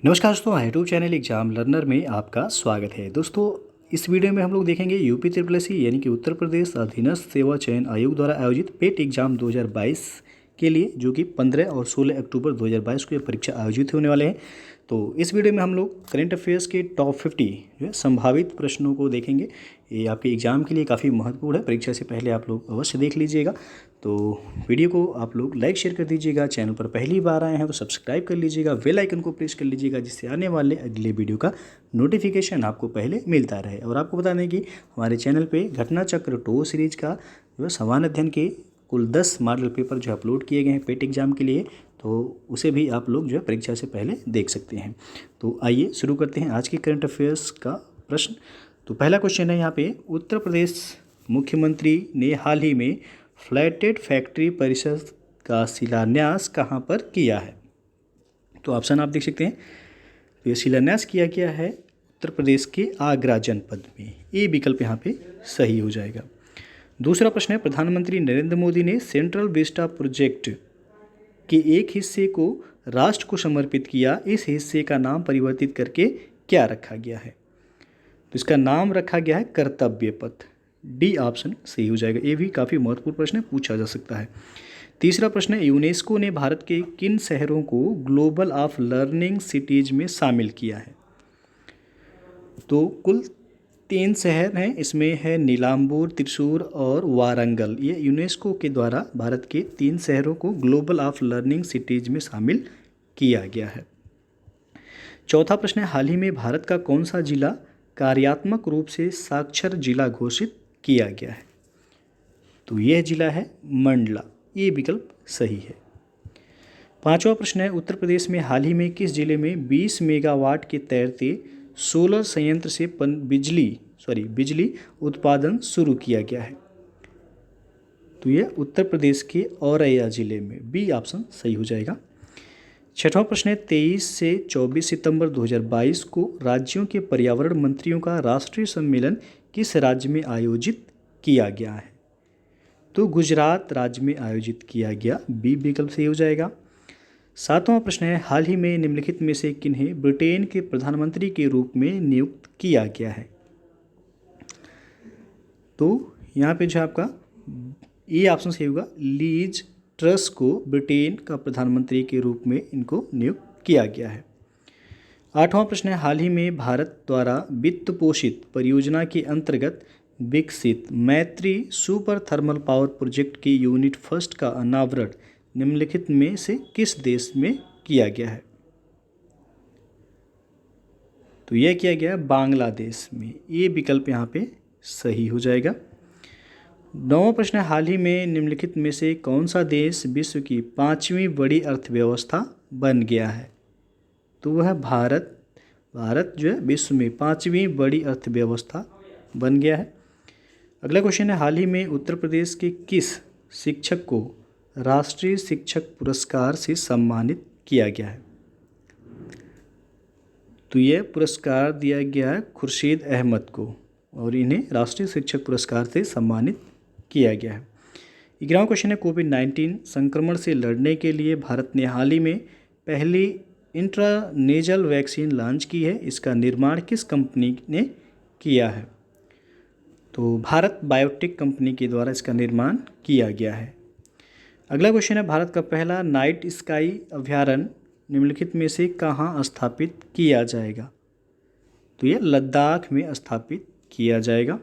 नमस्कार दोस्तों, YouTube channel exam learner में आपका स्वागत है। दोस्तों, इस वीडियो में हम लोग देखेंगे यूपी ट्रिपल एससी यानी कि उत्तर प्रदेश अधीनस्थ सेवा चयन आयोग द्वारा आयोजित पेट एग्जाम 2022 के लिए, जो कि 15 और 16 अक्टूबर 2022 को ये परीक्षा आयोजित होने वाले हैं। तो इस वीडियो में हम लोग करंट अफेयर्स के टॉप 50 जो है संभावित प्रश्नों को देखेंगे। ये आपके एग्ज़ाम के लिए काफ़ी महत्वपूर्ण है, परीक्षा से पहले आप लोग अवश्य देख लीजिएगा। तो वीडियो को आप लोग लाइक शेयर कर दीजिएगा, चैनल पर पहली बार आए हैं तो सब्सक्राइब कर लीजिएगा, बेल आइकन को प्रेस कर लीजिएगा, जिससे आने वाले अगले वीडियो का नोटिफिकेशन आपको पहले मिलता रहे। और आपको बता दें कि हमारे चैनल पे घटना चक्र टो सीरीज का जो है समान अध्ययन के कुल 10 मॉडल पेपर जो अपलोड किए गए हैं पेट एग्जाम के लिए, तो उसे भी आप लोग जो है परीक्षा से पहले देख सकते हैं। तो आइए शुरू करते हैं आज के करंट अफेयर्स का प्रश्न। तो पहला क्वेश्चन है यहाँ पे, उत्तर प्रदेश मुख्यमंत्री ने हाल ही में फ्लैटेड फैक्ट्री परिसर का शिलान्यास कहाँ पर किया है? तो ऑप्शन आप देख सकते हैं। तो ये शिलान्यास किया गया है उत्तर प्रदेश के आगरा जनपद में। ये विकल्प यहाँ पे सही हो जाएगा। दूसरा प्रश्न है, प्रधानमंत्री नरेंद्र मोदी ने सेंट्रल विस्टा प्रोजेक्ट के एक हिस्से को राष्ट्र को समर्पित किया। इस हिस्से का नाम परिवर्तित करके क्या रखा गया है? तो इसका नाम रखा गया है कर्तव्य पथ। डी ऑप्शन सही हो जाएगा। ये भी काफ़ी महत्वपूर्ण प्रश्न है, पूछा जा सकता है। तीसरा प्रश्न है, यूनेस्को ने भारत के किन शहरों को ग्लोबल ऑफ लर्निंग सिटीज में शामिल किया है? तो कुल 3 शहर हैं, इसमें है नीलाम्बूर, त्रिशूर और वारंगल। ये यूनेस्को के द्वारा भारत के 3 शहरों को ग्लोबल ऑफ लर्निंग सिटीज में शामिल किया गया है। चौथा प्रश्न है, हाल ही में भारत का कौन सा जिला कार्यात्मक रूप से साक्षर जिला घोषित किया गया है? तो यह जिला है मंडला। ये विकल्प सही है। पांचवा प्रश्न है, उत्तर प्रदेश में हाल ही में किस जिले में 20 मेगावाट के तैरते सोलर संयंत्र से बिजली उत्पादन शुरू किया गया है? तो यह उत्तर प्रदेश के औरैया जिले में। बी ऑप्शन सही हो जाएगा। छठवां प्रश्न है, 23 से 24 सितंबर 2022 को राज्यों के पर्यावरण मंत्रियों का राष्ट्रीय सम्मेलन किस राज्य में आयोजित किया गया है? तो गुजरात राज्य में आयोजित किया गया। बी विकल्प सही हो जाएगा। सातवां प्रश्न है, हाल ही में निम्नलिखित में से किन्हें ब्रिटेन के प्रधानमंत्री के रूप में नियुक्त किया गया है? तो यहाँ पे जो आपका ये ऑप्शन सही होगा, लीज ट्रस को ब्रिटेन का प्रधानमंत्री के रूप में इनको नियुक्त किया गया है। आठवां प्रश्न है, हाल ही में भारत द्वारा वित्त पोषित परियोजना के अंतर्गत विकसित मैत्री सुपर थर्मल पावर प्रोजेक्ट की यूनिट फर्स्ट का अनावरण निम्नलिखित में से किस देश में किया गया है? तो यह किया गया बांग्लादेश में। ये विकल्प यहाँ पे सही हो जाएगा। नौवां प्रश्न है, हाल ही में निम्नलिखित में से कौन सा देश विश्व की 5वीं बड़ी अर्थव्यवस्था बन गया है? तो वह है भारत। भारत जो है विश्व में 5वीं बड़ी अर्थव्यवस्था बन गया है। अगला क्वेश्चन है, हाल ही में उत्तर प्रदेश के किस शिक्षक को राष्ट्रीय शिक्षक पुरस्कार से सम्मानित किया गया है? तो यह पुरस्कार दिया गया है खुर्शीद अहमद को, और इन्हें राष्ट्रीय शिक्षक पुरस्कार से सम्मानित किया गया है। 11वां क्वेश्चन है, कोविड-19 संक्रमण से लड़ने के लिए भारत ने हाल ही में पहली इंट्रानेजल वैक्सीन लॉन्च की है। इसका निर्माण किस कंपनी ने किया है? तो भारत बायोटेक कंपनी के द्वारा इसका निर्माण किया गया है। अगला क्वेश्चन है, भारत का पहला नाइट स्काई अभ्यारण्य निम्नलिखित में से कहाँ स्थापित किया जाएगा? तो यह लद्दाख में स्थापित किया जाएगा।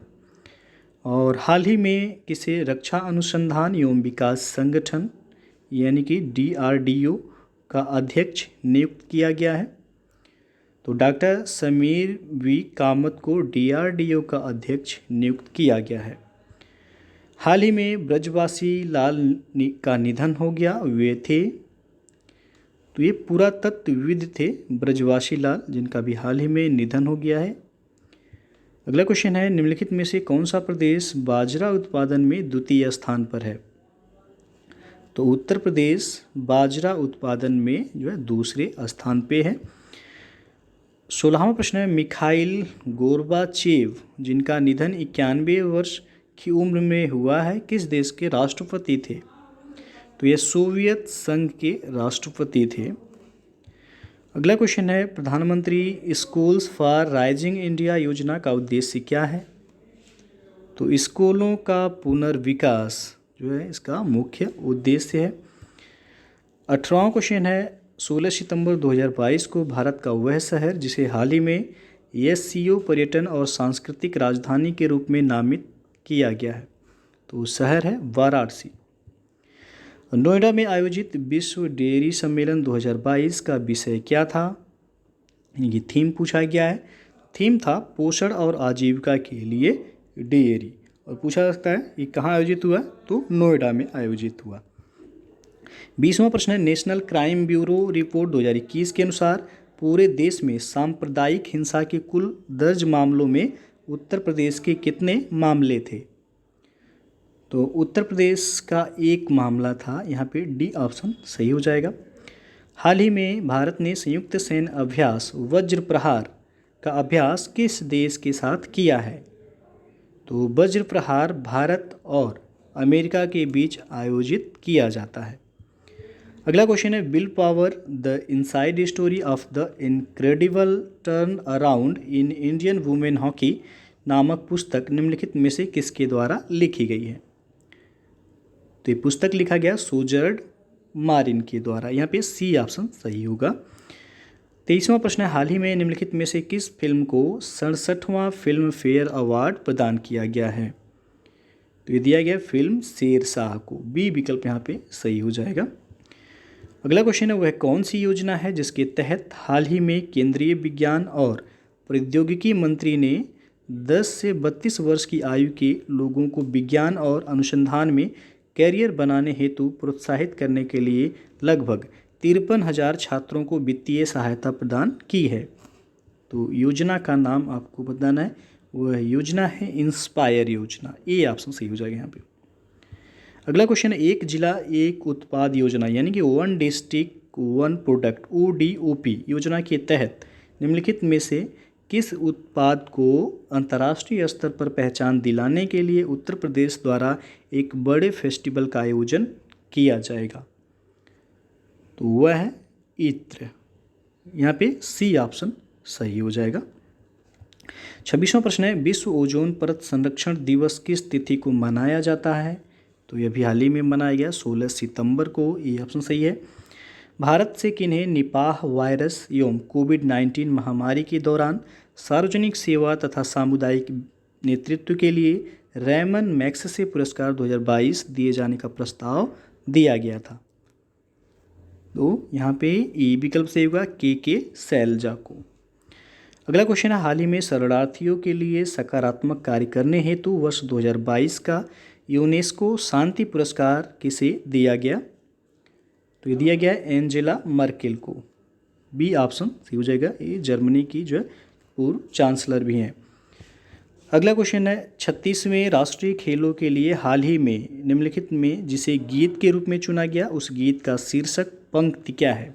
और हाल ही में किसे रक्षा अनुसंधान एवं विकास संगठन यानी कि DRDO का अध्यक्ष नियुक्त किया गया है? तो डॉक्टर समीर वी कामत को DRDO का अध्यक्ष नियुक्त किया गया है। हाल ही में ब्रजवासी लाल का निधन हो गया। वे थे, तो ये पुरातत्वविद थे ब्रजवासी लाल, जिनका भी हाल ही में निधन हो गया है। अगला क्वेश्चन है, निम्नलिखित में से कौन सा प्रदेश बाजरा उत्पादन में द्वितीय स्थान पर है? तो उत्तर प्रदेश बाजरा उत्पादन में जो है दूसरे स्थान पे है। 16वां प्रश्न है, मिखाइल गोर्बाचेव जिनका निधन 91 वर्ष की उम्र में हुआ है, किस देश के राष्ट्रपति थे? तो ये सोवियत संघ के राष्ट्रपति थे। अगला क्वेश्चन है, प्रधानमंत्री स्कूल्स फॉर राइजिंग इंडिया योजना का उद्देश्य क्या है? तो स्कूलों का पुनर्विकास जो है इसका मुख्य उद्देश्य है। 18वां क्वेश्चन है, 16 सितंबर 2022 को भारत का वह शहर जिसे हाल ही में एससीओ पर्यटन और सांस्कृतिक राजधानी के रूप में नामित किया गया है। तो शहर है वाराणसी। नोएडा में आयोजित विश्व डेयरी सम्मेलन 2022 का विषय क्या था? ये थीम पूछा गया है। थीम था पोषण और आजीविका के लिए डेयरी, और पूछा जा सकता है ये कहाँ आयोजित हुआ? तो नोएडा में आयोजित हुआ। 20वां प्रश्न है, नेशनल क्राइम ब्यूरो रिपोर्ट 2021 के अनुसार पूरे देश में सांप्रदायिक हिंसा के कुल दर्ज मामलों में उत्तर प्रदेश के कितने मामले थे? तो उत्तर प्रदेश का एक मामला था, यहाँ पे डी ऑप्शन सही हो जाएगा। हाल ही में भारत ने संयुक्त सैन्य अभ्यास वज्र प्रहार का अभ्यास किस देश के साथ किया है? तो वज्र प्रहार भारत और अमेरिका के बीच आयोजित किया जाता है। अगला क्वेश्चन है, will power the inside story of the incredible turn around in Indian women hockey नामक पुस्तक निम्नलिखित में से किसके द्वारा लिखी गई है? तो ये पुस्तक लिखा गया सोजर्ड मारिन के द्वारा, यहाँ पे सी ऑप्शन सही होगा। 23वां प्रश्न है, हाल ही में निम्नलिखित में से किस फिल्म को 67वां फिल्म फेयर अवार्ड प्रदान किया गया है? तो ये दिया गया फिल्म शेरशाह को, बी विकल्प यहाँ पे सही हो जाएगा। अगला क्वेश्चन है, वह कौन सी योजना है जिसके तहत हाल ही में केंद्रीय विज्ञान और प्रौद्योगिकी मंत्री ने 10 से 32 वर्ष की आयु के लोगों को विज्ञान और अनुसंधान में कैरियर बनाने हेतु प्रोत्साहित करने के लिए लगभग 53,000 छात्रों को वित्तीय सहायता प्रदान की है? तो योजना का नाम आपको बताना है, वह योजना है इंस्पायर योजना, ए ऑप्शन सही हो जाएगा यहाँ पे। अगला क्वेश्चन है, एक जिला एक उत्पाद योजना यानी कि one district one product ODOP योजना के तहत निम्नलिखित में से किस उत्पाद को अंतर्राष्ट्रीय स्तर पर पहचान दिलाने के लिए उत्तर प्रदेश द्वारा एक बड़े फेस्टिवल का आयोजन किया जाएगा? तो वह है इत्र, यहाँ पे सी ऑप्शन सही हो जाएगा। 26वां प्रश्न है, विश्व ओजोन परत संरक्षण दिवस किस तिथि को मनाया जाता है? तो यह भी हाल ही में मनाया गया 16 सितंबर को, ये ऑप्शन सही है। भारत से किन्हें निपाह वायरस एवं कोविड-19 महामारी के दौरान सार्वजनिक सेवा तथा सामुदायिक नेतृत्व के लिए रैमन मैग्सेसे पुरस्कार 2022 दिए जाने का प्रस्ताव दिया गया था? तो यहाँ पे ई विकल्प सही होगा, के सैलजा को। अगला क्वेश्चन है, हाल ही में शरणार्थियों के लिए सकारात्मक कार्य करने हेतु वर्ष 2022 का यूनेस्को शांति पुरस्कार किसे दिया गया? तो ये दिया गया है एंजेला मर्केल को, बी ऑप्शन सही हो जाएगा। ये जर्मनी की जो है पूर्व चांसलर भी हैं। अगला क्वेश्चन है, 36वें राष्ट्रीय खेलों के लिए हाल ही में निम्नलिखित में जिसे गीत के रूप में चुना गया उस गीत का शीर्षक पंक्ति क्या है?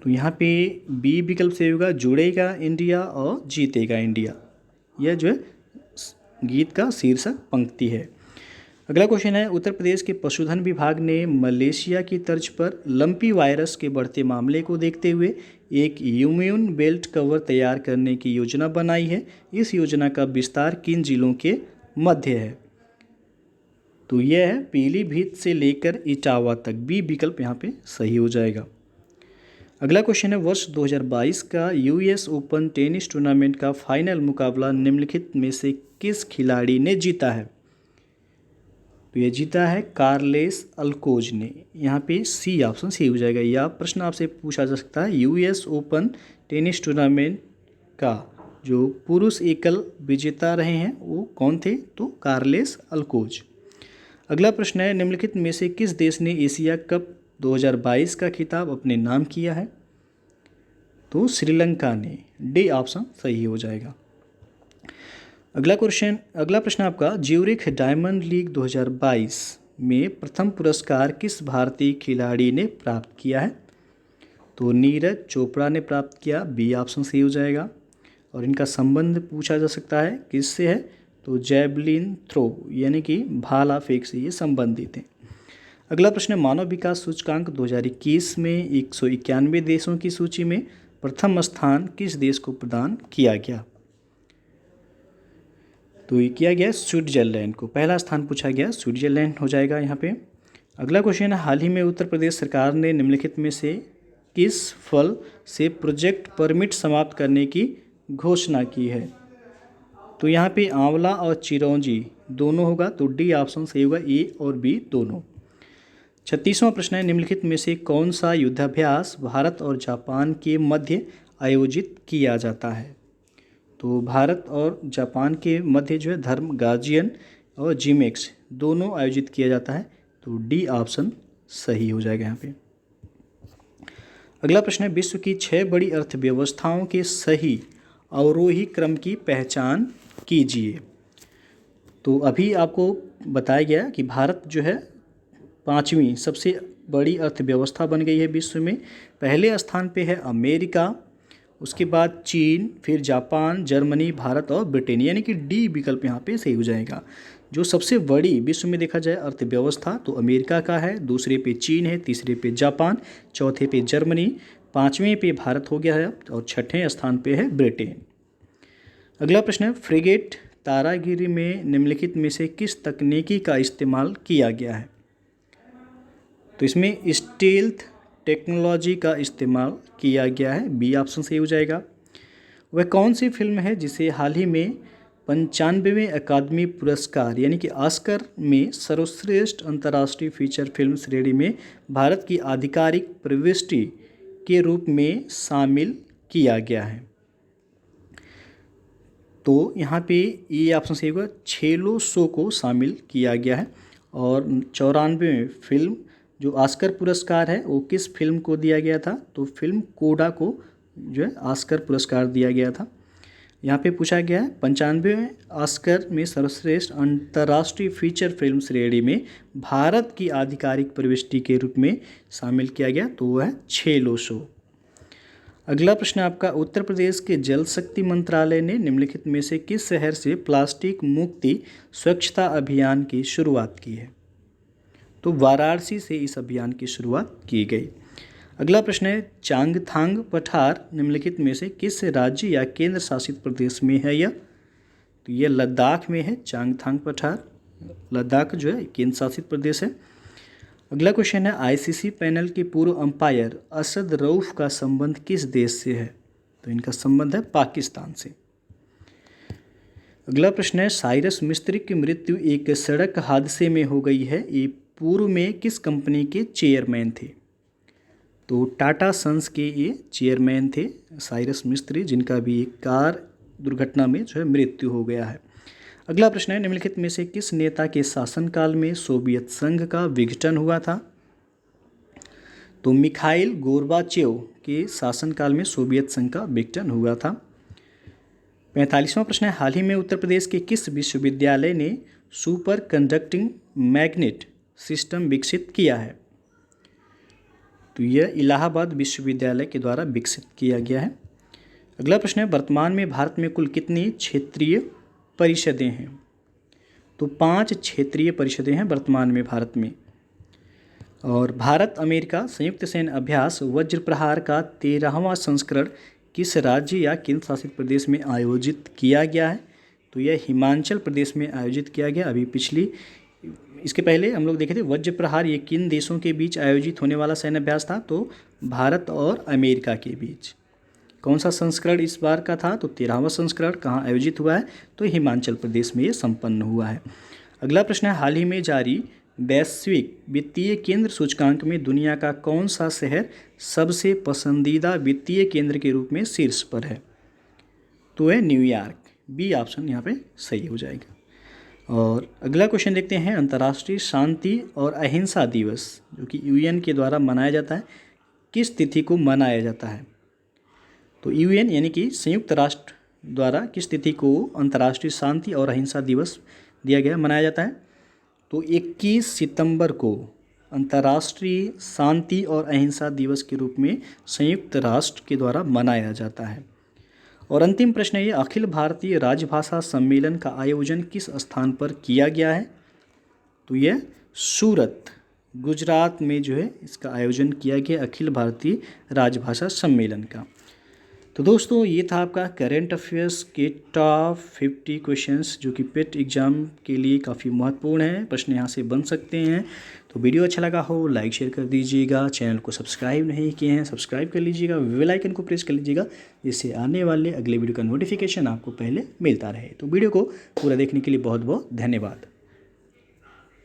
तो यहाँ पे बी विकल्प सही होगा, जुड़ेगा इंडिया और जीतेगा इंडिया, यह जो है गीत का शीर्षक पंक्ति है। अगला क्वेश्चन है, उत्तर प्रदेश के पशुधन विभाग ने मलेशिया की तर्ज पर लंपी वायरस के बढ़ते मामले को देखते हुए एक इम्यून बेल्ट कवर तैयार करने की योजना बनाई है। इस योजना का विस्तार किन जिलों के मध्य है? तो यह है पीलीभीत से लेकर इटावा तक, बी विकल्प यहाँ पे सही हो जाएगा। अगला क्वेश्चन है, वर्ष 2022 का US ओपन टेनिस टूर्नामेंट का फाइनल मुकाबला निम्नलिखित में से किस खिलाड़ी ने जीता है? तो ये जीता है कार्लेस अल्कोज ने, यहाँ पे सी ऑप्शन सही हो जाएगा। यह प्रश्न आपसे पूछा जा सकता है, US ओपन टेनिस टूर्नामेंट का जो पुरुष एकल विजेता रहे हैं वो कौन थे? तो कार्लेस अल्कोज। अगला प्रश्न है, निम्नलिखित में से किस देश ने एशिया कप 2022 का खिताब अपने नाम किया है? तो श्रीलंका ने, डी ऑप्शन सही हो जाएगा। अगला प्रश्न आपका, ज्यूरिख डायमंड लीग 2022 में प्रथम पुरस्कार किस भारतीय खिलाड़ी ने प्राप्त किया है? तो नीरज चोपड़ा ने प्राप्त किया, बी ऑप्शन सही हो जाएगा। और इनका संबंध पूछा जा सकता है किससे है? तो जैवलिन थ्रो यानी कि भाला फेंक से ये संबंधित हैं। अगला प्रश्न है, मानव विकास सूचकांक 2021 में 191 देशों की सूची में प्रथम स्थान किस देश को प्रदान किया गया? तो ये किया गया स्विट्जरलैंड को, पहला स्थान पूछा गया, स्विट्जरलैंड हो जाएगा यहाँ पे। अगला क्वेश्चन है, हाल ही में उत्तर प्रदेश सरकार ने निम्नलिखित में से किस फल से प्रोजेक्ट परमिट समाप्त करने की घोषणा की है? तो यहाँ पे आंवला और चिरौंजी दोनों होगा, तो डी ऑप्शन सही होगा, ए और बी दोनों। 36वां प्रश्न है, निम्नलिखित में से कौन सा युद्धाभ्यास भारत और जापान के मध्य आयोजित किया जाता है? तो भारत और जापान के मध्य जो है धर्म गार्जियन और जिमेक्स दोनों आयोजित किया जाता है, तो डी ऑप्शन सही हो जाएगा यहाँ पे। अगला प्रश्न है, विश्व की 6 बड़ी अर्थव्यवस्थाओं के सही अवरोही क्रम की पहचान कीजिए। तो अभी आपको बताया गया कि भारत जो है 5वीं सबसे बड़ी अर्थव्यवस्था बन गई है विश्व में। पहले स्थान पे है अमेरिका, उसके बाद चीन, फिर जापान, जर्मनी, भारत और ब्रिटेन, यानी कि डी विकल्प यहाँ पे सही हो जाएगा। जो सबसे बड़ी विश्व में देखा जाए अर्थव्यवस्था तो अमेरिका का है, दूसरे पे चीन है, तीसरे पे जापान, चौथे पे जर्मनी, 5वें पे भारत हो गया है और 6ठे स्थान पे है ब्रिटेन। अगला प्रश्न है, फ्रिगेट तारागिरी में निम्नलिखित में से किस तकनीकी का इस्तेमाल किया गया है? तो इसमें स्टील्थ टेक्नोलॉजी का इस्तेमाल किया गया है, बी ऑप्शन सही हो जाएगा। वह कौन सी फिल्म है जिसे हाल ही में 95वें अकादमी पुरस्कार यानी कि ऑस्कर में सर्वश्रेष्ठ अंतर्राष्ट्रीय फीचर फिल्म श्रेणी में भारत की आधिकारिक प्रविष्टि के रूप में शामिल किया गया है? तो यहाँ पे ये ऑप्शन सही होगा, छेलो शो को शामिल किया गया है। और 94वें फिल्म जो ऑस्कर पुरस्कार है वो किस फिल्म को दिया गया था? तो फिल्म कोडा को जो है ऑस्कर पुरस्कार दिया गया था। यहाँ पे पूछा गया है 95वें ऑस्कर में सर्वश्रेष्ठ अंतर्राष्ट्रीय फीचर फिल्म श्रेणी में भारत की आधिकारिक प्रविष्टि के रूप में शामिल किया गया, तो वह है छेलो शो। अगला प्रश्न आपका, उत्तर प्रदेश के जल शक्ति मंत्रालय ने निम्नलिखित में से किस शहर से प्लास्टिक मुक्ति स्वच्छता अभियान की शुरुआत की है? तो वाराणसी से इस अभियान की शुरुआत की गई। अगला प्रश्न है, चांगथांग पठार निम्नलिखित में से किस राज्य या केंद्र शासित प्रदेश में है? यह तो यह लद्दाख में है। चांगथांग पठार लद्दाख जो है केंद्र शासित प्रदेश है। अगला क्वेश्चन है, आईसीसी पैनल के पूर्व अंपायर असद रऊफ का संबंध किस देश से है? तो इनका संबंध है पाकिस्तान से। अगला प्रश्न है, साइरस मिस्त्री की मृत्यु एक सड़क हादसे में हो गई है, ये पूर्व में किस कंपनी के चेयरमैन थे? तो टाटा सन्स के ये चेयरमैन थे साइरस मिस्त्री, जिनका भी एक कार दुर्घटना में जो है मृत्यु हो गया है। अगला प्रश्न है, निम्नलिखित में से किस नेता के शासनकाल में सोवियत संघ का विघटन हुआ था? तो मिखाइल गोर्बाचेव के शासनकाल में सोवियत संघ का विघटन हुआ था। 45वां प्रश्न है, हाल ही में उत्तर प्रदेश के किस विश्वविद्यालय ने सुपर कंडक्टिंग मैग्नेट सिस्टम विकसित किया है? तो यह इलाहाबाद विश्वविद्यालय के द्वारा विकसित किया गया है। अगला प्रश्न है, वर्तमान में भारत में कुल कितनी क्षेत्रीय परिषदें हैं? तो 5 क्षेत्रीय परिषदें हैं वर्तमान में भारत में। और भारत अमेरिका संयुक्त सैन्य अभ्यास वज्र प्रहार का 13वां संस्करण किस राज्य या केंद्र शासित प्रदेश में आयोजित किया गया है? तो यह हिमाचल प्रदेश में आयोजित किया गया। अभी इसके पहले हम लोग देखे थे वज्र प्रहार ये किन देशों के बीच आयोजित होने वाला सैन्य अभ्यास था? तो भारत और अमेरिका के बीच। कौन सा संस्करण इस बार का था? तो 13वां संस्करण। कहाँ आयोजित हुआ है? तो हिमाचल प्रदेश में ये संपन्न हुआ है। अगला प्रश्न है, हाल ही में जारी वैश्विक वित्तीय केंद्र सूचकांक में दुनिया का कौन सा शहर सबसे पसंदीदा वित्तीय केंद्र के रूप में शीर्ष पर है? तो है न्यूयॉर्क, बी ऑप्शन यहाँ पे सही हो जाएगा। और अगला क्वेश्चन देखते हैं, अंतर्राष्ट्रीय शांति और अहिंसा दिवस जो कि यूएन के द्वारा मनाया जाता है, किस तिथि को मनाया जाता है? तो यूएन यानी कि संयुक्त राष्ट्र द्वारा किस तिथि को अंतर्राष्ट्रीय शांति और अहिंसा दिवस दिया गया मनाया जाता है? तो 21 सितंबर को अंतर्राष्ट्रीय शांति और अहिंसा दिवस के रूप में संयुक्त राष्ट्र के द्वारा मनाया जाता है। और अंतिम प्रश्न है, ये अखिल भारतीय राजभाषा सम्मेलन का आयोजन किस स्थान पर किया गया है? तो यह सूरत गुजरात में जो है इसका आयोजन किया गया अखिल भारतीय राजभाषा सम्मेलन का। तो दोस्तों ये था आपका करंट अफेयर्स के टॉप 50 क्वेश्चंस जो कि पेट एग्ज़ाम के लिए काफ़ी महत्वपूर्ण है, प्रश्न यहाँ से बन सकते हैं। तो वीडियो अच्छा लगा हो लाइक शेयर कर दीजिएगा, चैनल को सब्सक्राइब नहीं किए हैं सब्सक्राइब कर लीजिएगा, बेल आइकन को प्रेस कर लीजिएगा जिससे आने वाले अगले वीडियो का नोटिफिकेशन आपको पहले मिलता रहे। तो वीडियो को पूरा देखने के लिए बहुत बहुत धन्यवाद।